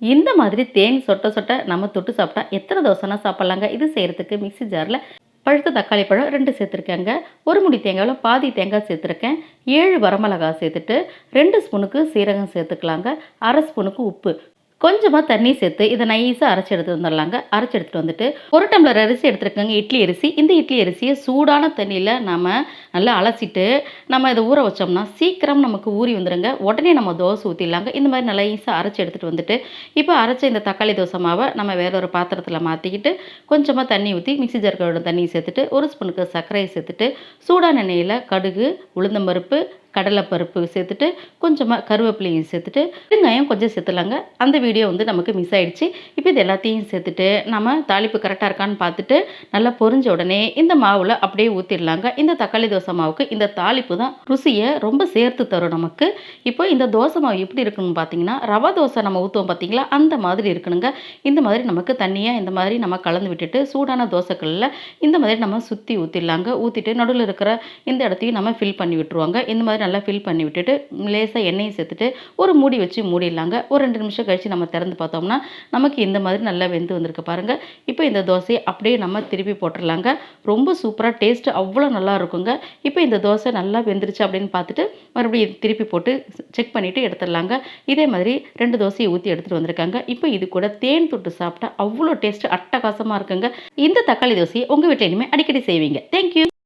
இந்த மாதிரி தேன் சொட்ட சொட்ட நம்ம தொட்டு சாப்பிட்டா எத்தனை தோசைனா சாப்பிட்லாங்க. இது செய்கிறதுக்கு மிக்ஸி ஜாரில் பழுத்த தக்காளி பழம் 2 சேர்த்துருக்கேங்க. 1 முடி தேங்காய்ல பாதி தேங்காய் சேர்த்துருக்கேன். 7 வரமிளகா சேர்த்துட்டு 2 ஸ்பூனுக்கு சீரகம் சேர்த்துக்கலாங்க. 1/2 ஸ்பூனுக்கு உப்பு. கொஞ்சமா தண்ணி சேர்த்து இதை நைஸா அரைச்சு எடுத்து வந்துடலாங்க. அரைச்சு எடுத்துட்டு வந்துட்டு 1 டம்ளர் அரிசி எடுத்துருக்கேங்க, இட்லி அரிசி. இந்த இட்லி அரிசியை சூடான தண்ணியில் நம்ம நல்லா அலசிட்டு நம்ம இதை ஊற வச்சோம்னா சீக்கிரம் நமக்கு ஊறி வந்துடுங்க. உடனே நம்ம தோசை ஊற்றிடலாங்க. இந்த மாதிரி நல்லா நைஸாக அரைச்சி எடுத்துகிட்டு வந்துட்டு இப்போ அரைச்ச இந்த தக்காளி தோசை மாவை நம்ம வேற ஒரு பாத்திரத்தில் மாற்றிக்கிட்டு கொஞ்சமாக தண்ணி ஊற்றி மிக்ஸி ஜார்க்கோட தண்ணியை சேர்த்துட்டு 1 ஸ்பூனுக்கு சர்க்கரையை சேர்த்துட்டு சூடான எண்ணெயில் கடுகு, உளுந்தம்பருப்பு, கடலைப்பருப்பு சேர்த்துட்டு கொஞ்சமாக கருவேப்பிலையும் சேர்த்துட்டு வெங்காயம் கொஞ்சம் சேர்த்துலாங்க. அந்த வீடியோ வந்து நமக்கு மிஸ் ஆயிடுச்சு. இப்போ இது எல்லாத்தையும் சேர்த்துட்டு நம்ம தாளிப்பு கரெக்டாக இருக்கான்னு பார்த்துட்டு நல்லா பொரிஞ்ச உடனே இந்த மாவில் அப்படியே ஊற்றிடலாங்க. இந்த தக்காளி தோசை மாவுக்கு இந்த தாளிப்பு தான் ருசியை ரொம்ப சேர்த்து தரும் நமக்கு. இப்போ இந்த தோசை மாவு எப்படி இருக்கணும்னு பார்த்தீங்கன்னா, ரவா தோசை நம்ம ஊற்றுவோம் பார்த்தீங்களா, அந்த மாதிரி இருக்கணுங்க. இந்த மாதிரி நமக்கு தண்ணியாக இந்த மாதிரி நம்ம கலந்து விட்டுட்டு சூடான தோசைக்கல்லில் இந்த மாதிரி நம்ம சுற்றி ஊற்றிடலாங்க. ஊற்றிட்டு நடுவில் இருக்கிற இந்த இடத்தையும் நம்ம ஃபில் பண்ணி விட்டுருவாங்க. இந்த மாதிரி நல்லா ஃபில் பண்ணி விட்டுட்டு லேசாக எண்ணெயை சேர்த்துட்டு ஒரு மூடி வச்சு மூடிடலாங்க. ஒரு 2 நிமிஷம் கழித்து நம்ம திறந்து பார்த்தோம்னா நமக்கு இந்த மாதிரி நல்லா வெந்து வந்திருக்கு பாருங்கள். இப்போ இந்த தோசையை அப்படியே நம்ம திருப்பி போட்டுடலாங்க. ரொம்ப சூப்பராக டேஸ்ட்டு அவ்வளோ நல்லா இருக்குங்க. இப்போ இந்த தோசை நல்லா வெந்துருச்சு அப்படின்னு பார்த்துட்டு மறுபடியும் திருப்பி போட்டு செக் பண்ணிவிட்டு எடுத்துடலாங்க. இதே மாதிரி 2 தோசையை ஊற்றி எடுத்துகிட்டு வந்திருக்காங்க. இப்போ இது கூட தேன் தொட்டு சாப்பிட்டா அவ்வளோ டேஸ்ட்டு அட்டகாசமாக இருக்குங்க. இந்த தக்காளி தோசையை உங்கள் வீட்டில் இனிமேல் அடிக்கடி செய்வீங்க. தேங்க்யூ.